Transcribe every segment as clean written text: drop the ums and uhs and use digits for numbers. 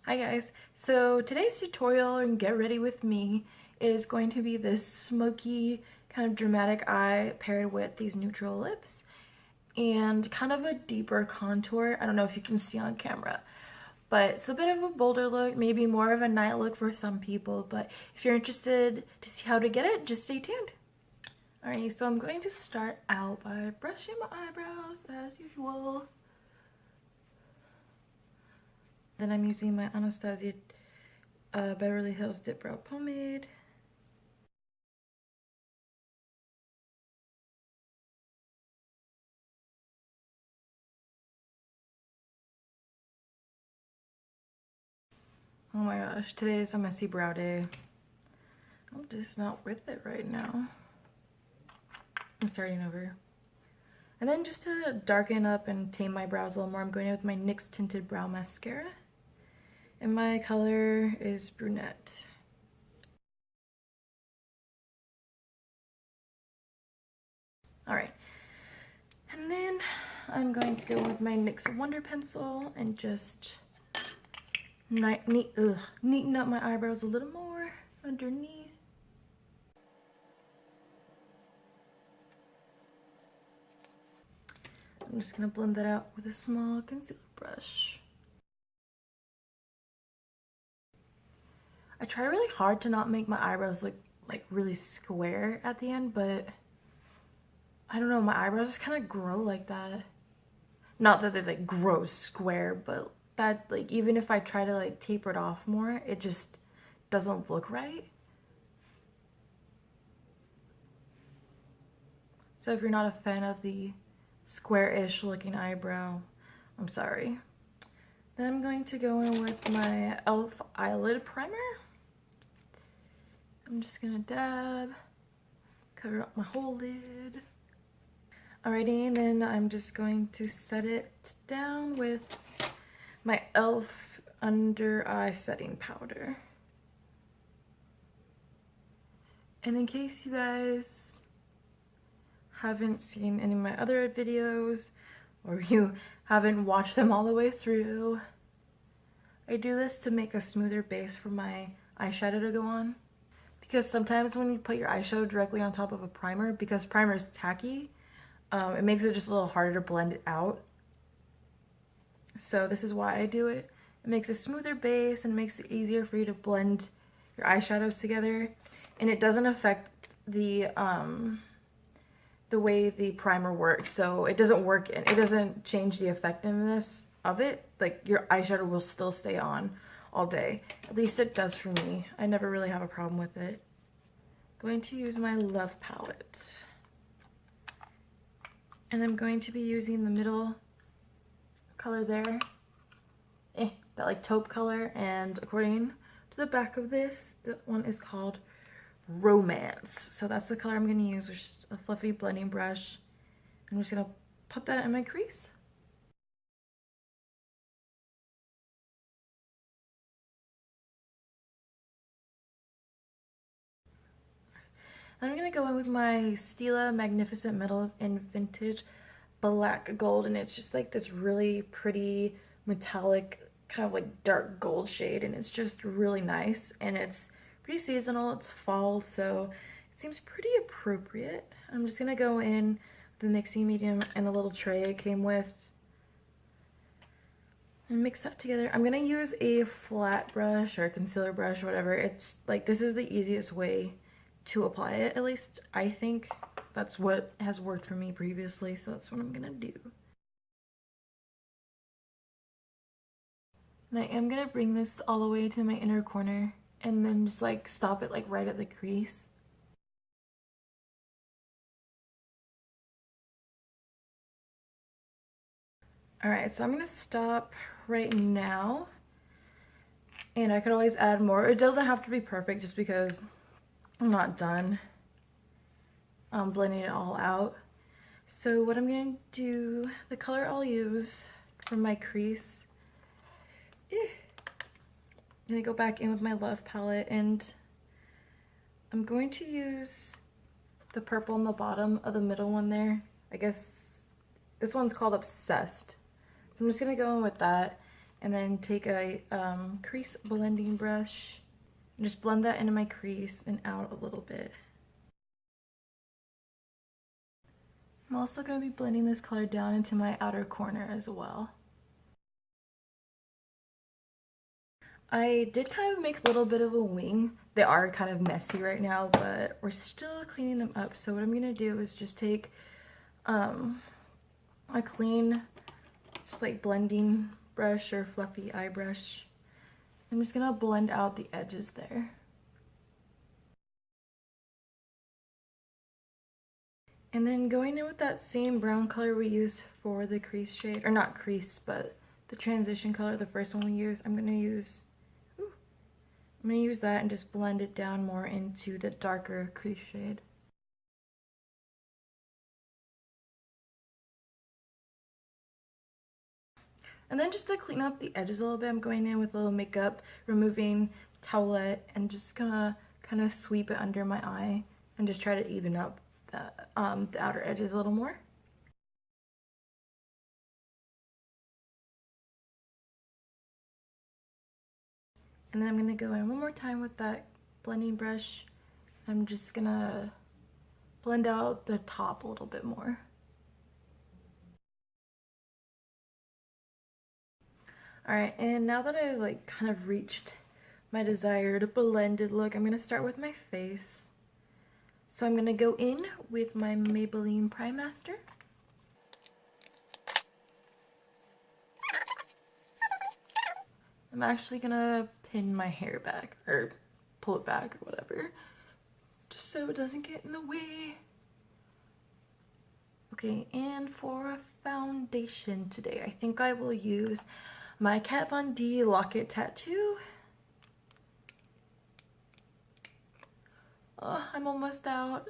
Hi guys, so today's tutorial and get ready with me is going to be this smoky kind of dramatic eye paired with these neutral lips and kind of a deeper contour. I don't know if you can see on camera, but it's a bit of a bolder look, maybe more of a night look for some people, but if you're interested to see how to get it, just stay tuned. Alright, so I'm going to start out by brushing my eyebrows as usual. Then I'm using my Anastasia Beverly Hills Dipbrow Pomade. Oh my gosh, today is a messy brow day. I'm just not with it right now. I'm starting over. And then just to darken up and tame my brows a little more, I'm going in with my NYX Tinted Brow Mascara. And my color is brunette. Alright. And then I'm going to go with my NYX Wonderpencil and just neaten up my eyebrows a little more underneath. I'm just going to blend that out with a small concealer brush. I try really hard to not make my eyebrows look like really square at the end, but I don't know, my eyebrows just kind of grow like that. Not that they like grow square, but that like even if I try to like taper it off more, it just doesn't look right. So if you're not a fan of the square-ish looking eyebrow, I'm sorry. Then I'm going to go in with my E.L.F. eyelid primer. I'm just gonna dab, cover up my whole lid. Alrighty, and then I'm just going to set it down with my E.L.F. under eye setting powder. And in case you guys haven't seen any of my other videos, or you haven't watched them all the way through, I do this to make a smoother base for my eyeshadow to go on. Because sometimes when you put your eyeshadow directly on top of a primer, because primer is tacky, it makes it just a little harder to blend it out. So this is why I do it. It makes a smoother base and makes it easier for you to blend your eyeshadows together. And it doesn't affect the way the primer works. So it doesn't work and it doesn't change the effectiveness of it. Like your eyeshadow will still stay on all day. At least it does for me. I never really have a problem with it. Going to use my Love palette. And I'm going to be using the middle color there. That like taupe color. And according to the back of this, that one is called Romance. So that's the color I'm going to use, which is a fluffy blending brush. I'm just going to put that in my crease. Then I'm going to go in with my Stila Magnificent Metals in Vintage Black Gold, and it's just like this really pretty metallic kind of like dark gold shade, and it's just really nice, and it's pretty seasonal. It's fall, so it seems pretty appropriate. I'm just going to go in with the mixing medium and the little tray it came with and mix that together. I'm going to use a flat brush or a concealer brush or whatever. It's like this is the easiest way to apply it, at least I think. That's what has worked for me previously, so that's what I'm gonna do. And I am gonna bring this all the way to my inner corner and then just like stop it like right at the crease. Alright, so I'm gonna stop right now, and I could always add more. It doesn't have to be perfect just because I'm not done blending it all out. So what I'm going to do, the color I'll use for my crease, I'm going to go back in with my Love palette, and I'm going to use the purple on the bottom of the middle one there. I guess this one's called Obsessed. So I'm just going to go in with that And then take a crease blending brush and just blend that into my crease and out a little bit. I'm also going to be blending this color down into my outer corner as well. I did kind of make a little bit of a wing. They are kind of messy right now, but we're still cleaning them up. So what I'm going to do is just take a clean, just like blending brush or fluffy eye brush. I'm just going to blend out the edges there. And then going in with that same brown color we used for the crease shade, or not crease, but the transition color, the first one we used, I'm going to use that and just blend it down more into the darker crease shade. And then just to clean up the edges a little bit, I'm going in with a little makeup removing towelette and just gonna kind of sweep it under my eye and just try to even up the outer edges a little more. And then I'm gonna go in one more time with that blending brush. I'm just gonna blend out the top a little bit more. Alright, and now that I've like kind of reached my desired blended look, I'm gonna start with my face. So I'm gonna go in with my Maybelline Prime Master. I'm actually gonna pin my hair back, or pull it back, or whatever, just so it doesn't get in the way. Okay, and for foundation today, I think I will use my KatVonD Locket Tattoo. Oh, I'm almost out.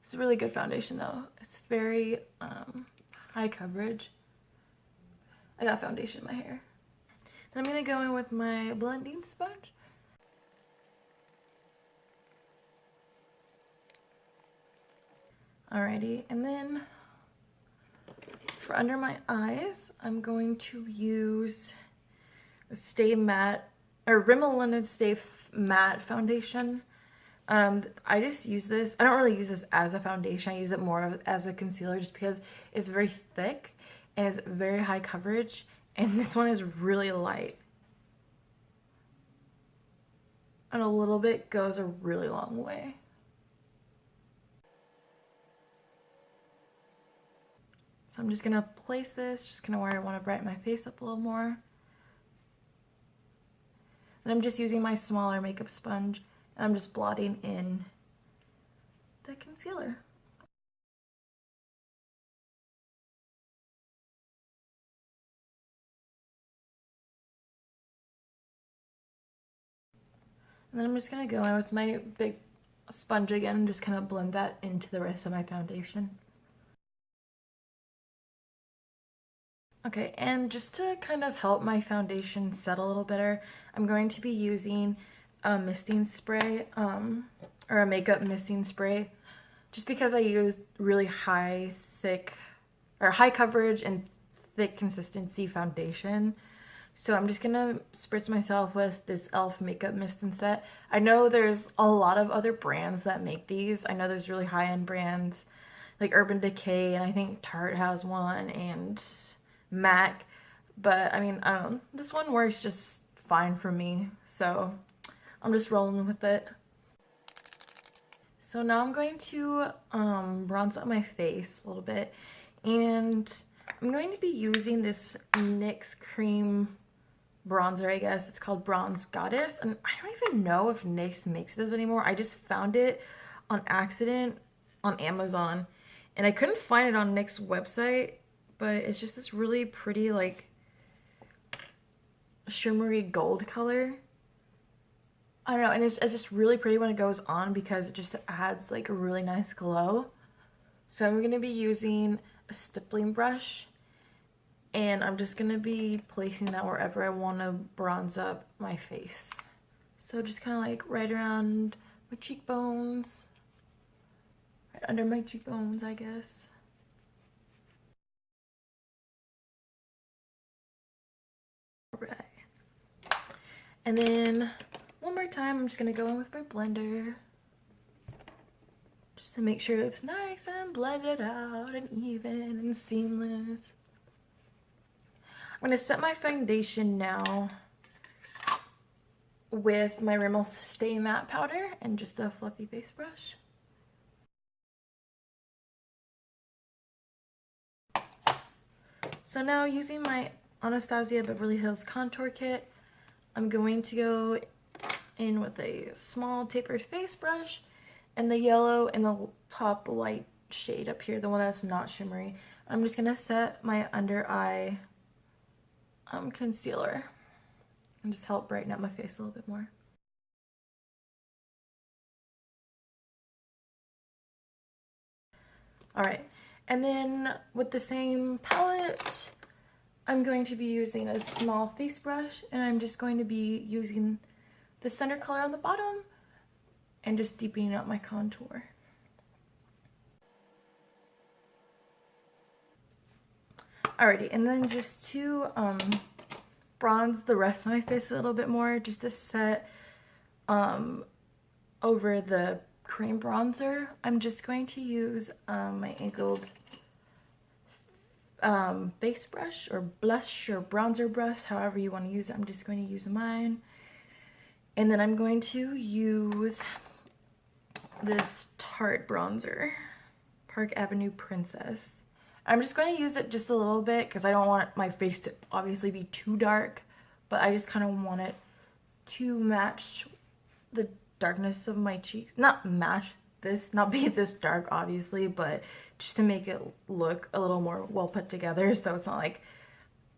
It's a really good foundation though. It's very high coverage. I got foundation in my hair. Then I'm gonna go in with my blending sponge. Alrighty, and then for under my eyes, I'm going to use a Stay Matte, or Rimmel Limited Stay Matte Foundation. I just use this. I don't really use this as a foundation. I use it more as a concealer just because it's very thick and it's very high coverage. And this one is really light. And a little bit goes a really long way. So I'm just going to place this just kind of where I want to brighten my face up a little more. And I'm just using my smaller makeup sponge and I'm just blotting in the concealer. And then I'm just going to go in with my big sponge again and just kind of blend that into the rest of my foundation. Okay, and just to kind of help my foundation set a little better, I'm going to be using a misting spray, or a makeup misting spray, just because I use really high coverage and thick consistency foundation. So I'm just gonna spritz myself with this E.L.F. makeup mist and set. I know there's a lot of other brands that make these. I know there's really high-end brands like Urban Decay, and I think Tarte has one, and MAC, but I mean, I don't know, this one works just fine for me, so I'm just rolling with it. So now I'm going to bronze up my face a little bit, and I'm going to be using this NYX cream bronzer, I guess. It's called Bronze Goddess, and I don't even know if NYX makes this anymore. I just found it on accident on Amazon, and I couldn't find it on NYX website, but it's just this really pretty, like, shimmery gold color. I don't know, and it's just really pretty when it goes on because it just adds, like, a really nice glow. So I'm going to be using a stippling brush, and I'm just going to be placing that wherever I want to bronze up my face. So just kind of, like, right around my cheekbones, right under my cheekbones, I guess. right. And then one more time, I'm just gonna go in with my blender just to make sure it's nice and blended out and even and seamless. I'm gonna set my foundation now with my Rimmel Stay Matte powder and just a fluffy face brush. So now, using my Anastasia Beverly Hills contour kit, I'm going to go in with a small tapered face brush and the yellow in the top light shade up here, the one that's not shimmery. I'm just gonna set my under eye concealer and just help brighten up my face a little bit more. Alright, and then with the same palette, I'm going to be using a small face brush, and I'm just going to be using the center color on the bottom and just deepening up my contour. Alrighty, and then just to bronze the rest of my face a little bit more, just to set over the cream bronzer, I'm just going to use my angled face brush or blush or bronzer brush, however you want to use it. I'm just going to use mine. And then I'm going to use this Tarte bronzer, Park Avenue Princess. I'm just going to use it just a little bit because I don't want my face to obviously be too dark, but I just kind of want it to match the darkness of my cheeks. Not match this, not be this dark obviously, but just to make it look a little more well put together, so it's not like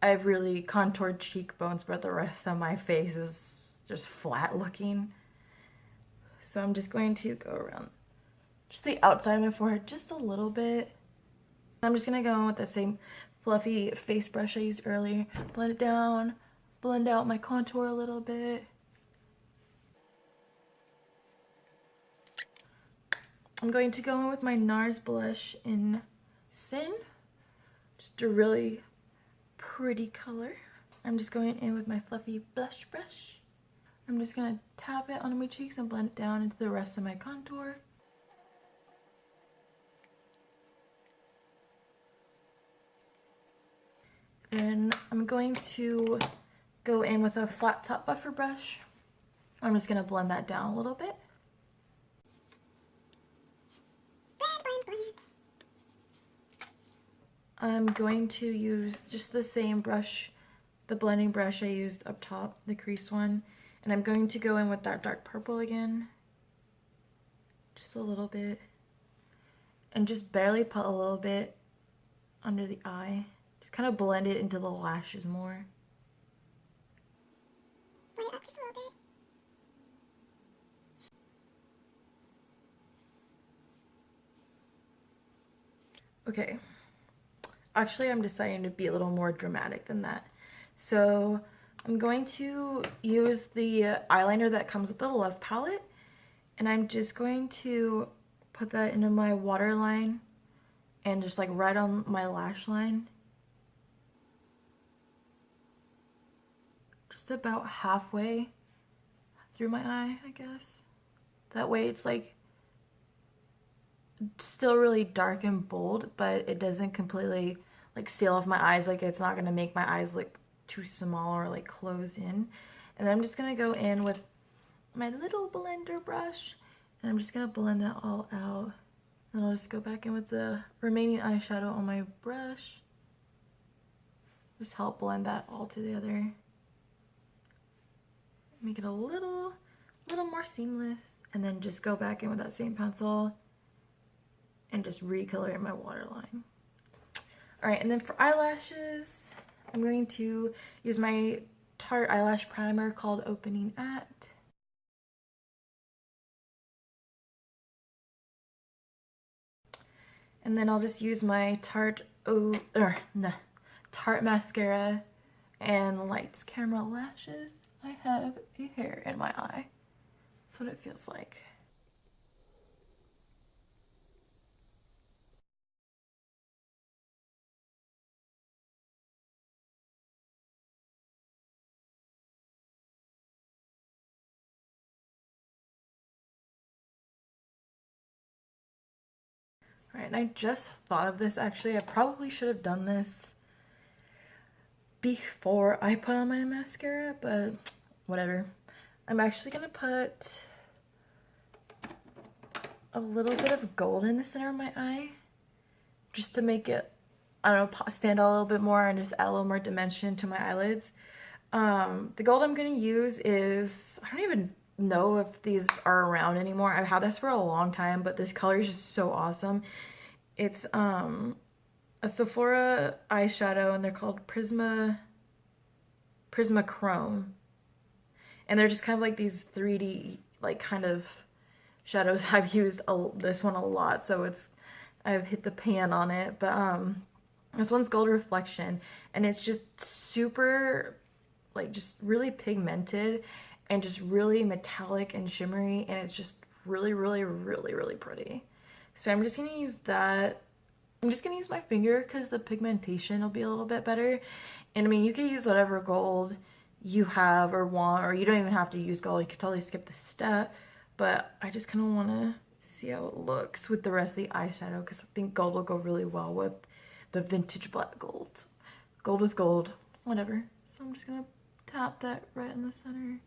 I have really contoured cheekbones but the rest of my face is just flat looking. So I'm just going to go around just the outside of my forehead just a little bit. I'm just gonna go in with the same fluffy face brush I used earlier, blend it down, blend out my contour a little bit. I'm going to go in with my NARS blush in Sin, just a really pretty color. I'm just going in with my fluffy blush brush. I'm just going to tap it on my cheeks and blend it down into the rest of my contour. Then I'm going to go in with a flat top buffer brush. I'm just going to blend that down a little bit. I'm going to use just the same brush, the blending brush I used up top, the crease one, and I'm going to go in with that dark purple again, just a little bit, and just barely put a little bit under the eye, just kind of blend it into the lashes more. Blend it up just a little bit. Okay. Actually, I'm deciding to be a little more dramatic than that. So I'm going to use the eyeliner that comes with the E.L.F palette, and I'm just going to put that into my waterline and just like right on my lash line. Just about halfway through my eye, I guess. That way it's like still really dark and bold, but it doesn't completely like seal off my eyes. Like it's not gonna make my eyes look too small or like close in. And then I'm just gonna go in with my little blender brush and I'm just gonna blend that all out. And I'll just go back in with the remaining eyeshadow on my brush. Just help blend that all together. Make it a little more seamless. And then just go back in with that same pencil and just recolor my waterline. Alright, and then for eyelashes, I'm going to use my Tarte eyelash primer called Opening At. And then I'll just use my Tarte mascara and Lights Camera Lashes. I have a hair in my eye. That's what it feels like. All right, and I just thought of this actually. I probably should have done this before I put on my mascara, but whatever. I'm actually gonna put a little bit of gold in the center of my eye just to make it, I don't know, stand out a little bit more and just add a little more dimension to my eyelids. The gold I'm gonna use is, I don't even know if these are around anymore. I've had this for a long time, but this color is just so awesome. It's a Sephora eyeshadow, and they're called Prisma Chrome. And they're just kind of like these 3D like kind of shadows. I've used this one a lot, so I've hit the pan on it. But this one's Gold Reflection, and it's just super like just really pigmented and just really metallic and shimmery, and it's just really pretty. So I'm just gonna use that. I'm just gonna use my finger because the pigmentation will be a little bit better. And I mean, you can use whatever gold you have or want, or you don't even have to use gold. You could totally skip the step, but I just kind of want to see how it looks with the rest of the eyeshadow because I think gold will go really well with the vintage black gold. Gold with gold, whatever. So I'm just gonna tap that right in the center.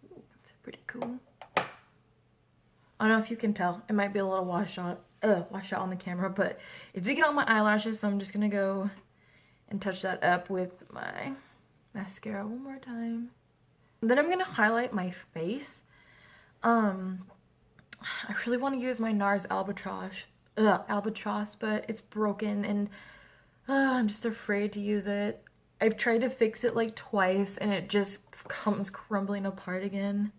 It's pretty cool. I don't know if you can tell. It might be a little wash out on the camera, but it did get on my eyelashes, so I'm just gonna go and touch that up with my mascara one more time. And then I'm gonna highlight my face. I really want to use my NARS Albatross, but it's broken, and I'm just afraid to use it. I've tried to fix it like twice, and it just comes crumbling apart again.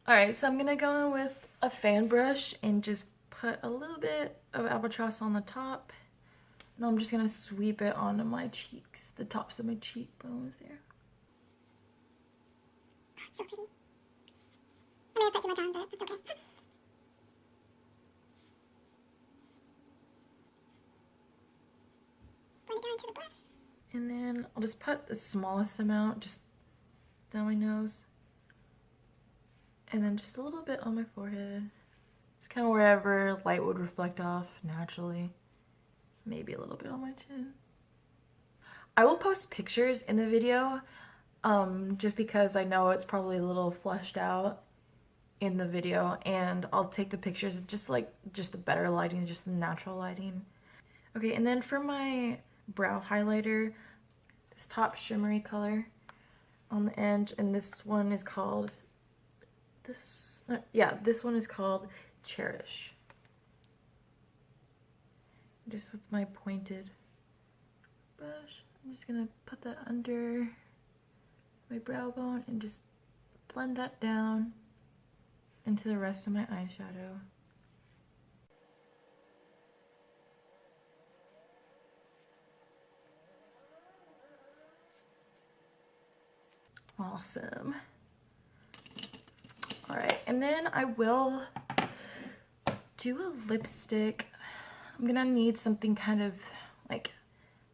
Alright, so I'm gonna go in with a fan brush and just put a little bit of Albatross on the top. And I'm just gonna sweep it onto my cheeks, the tops of my cheekbones there. So pretty. I may have put too much on, but it's okay. Blend it down to the brush. And then I'll just put the smallest amount just down my nose. And then just a little bit on my forehead. Just kind of wherever light would reflect off naturally. Maybe a little bit on my chin. I will post pictures in the video just because I know it's probably a little fleshed out in the video, and I'll take the pictures just the better lighting, just the natural lighting. Okay, and then for my brow highlighter, this top shimmery color on the end, and this one is called this one is called Cherish. Just with my pointed brush, I'm just gonna put that under my brow bone and just blend that down into the rest of my eyeshadow. Awesome. Alright, and then I will do a lipstick. I'm gonna need something kind of like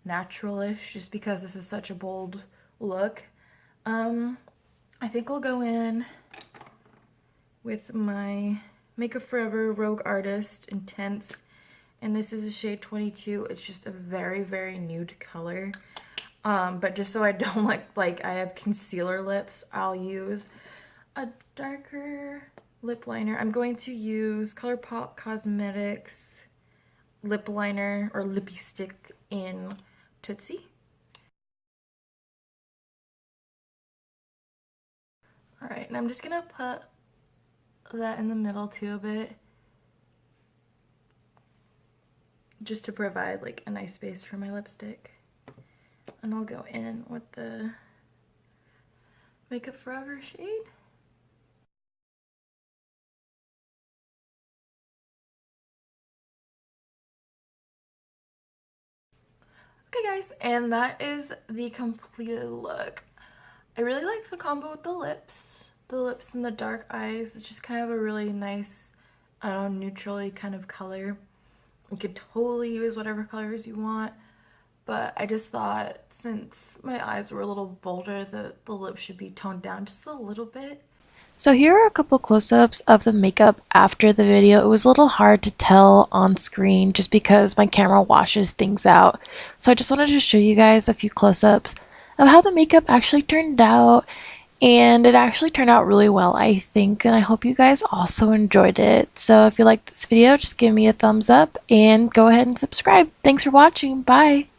natural-ish just because this is such a bold look. I think I'll go in with my Makeup Forever Rogue Artist Intense, and this is a shade 22. It's just a very nude color. But just so I don't look like I have concealer lips, I'll use a darker lip liner. I'm going to use ColourPop Cosmetics lip liner or lippy stick in Tootsie. Alright, and I'm just gonna put that in the middle too a bit, just to provide like a nice base for my lipstick. And I'll go in with the Makeup Forever shade. Okay guys, and that is the completed look. I really like the combo with the lips. The lips and the dark eyes. It's just kind of a really nice, I don't know, neutrally kind of color. You could totally use whatever colors you want, but I just thought since my eyes were a little bolder, the lips should be toned down just a little bit. So here are a couple close-ups of the makeup after the video. It was a little hard to tell on screen just because my camera washes things out. So I just wanted to show you guys a few close-ups of how the makeup actually turned out. And it actually turned out really well, I think, and I hope you guys also enjoyed it. So if you liked this video, just give me a thumbs up and go ahead and subscribe. Thanks for watching. Bye!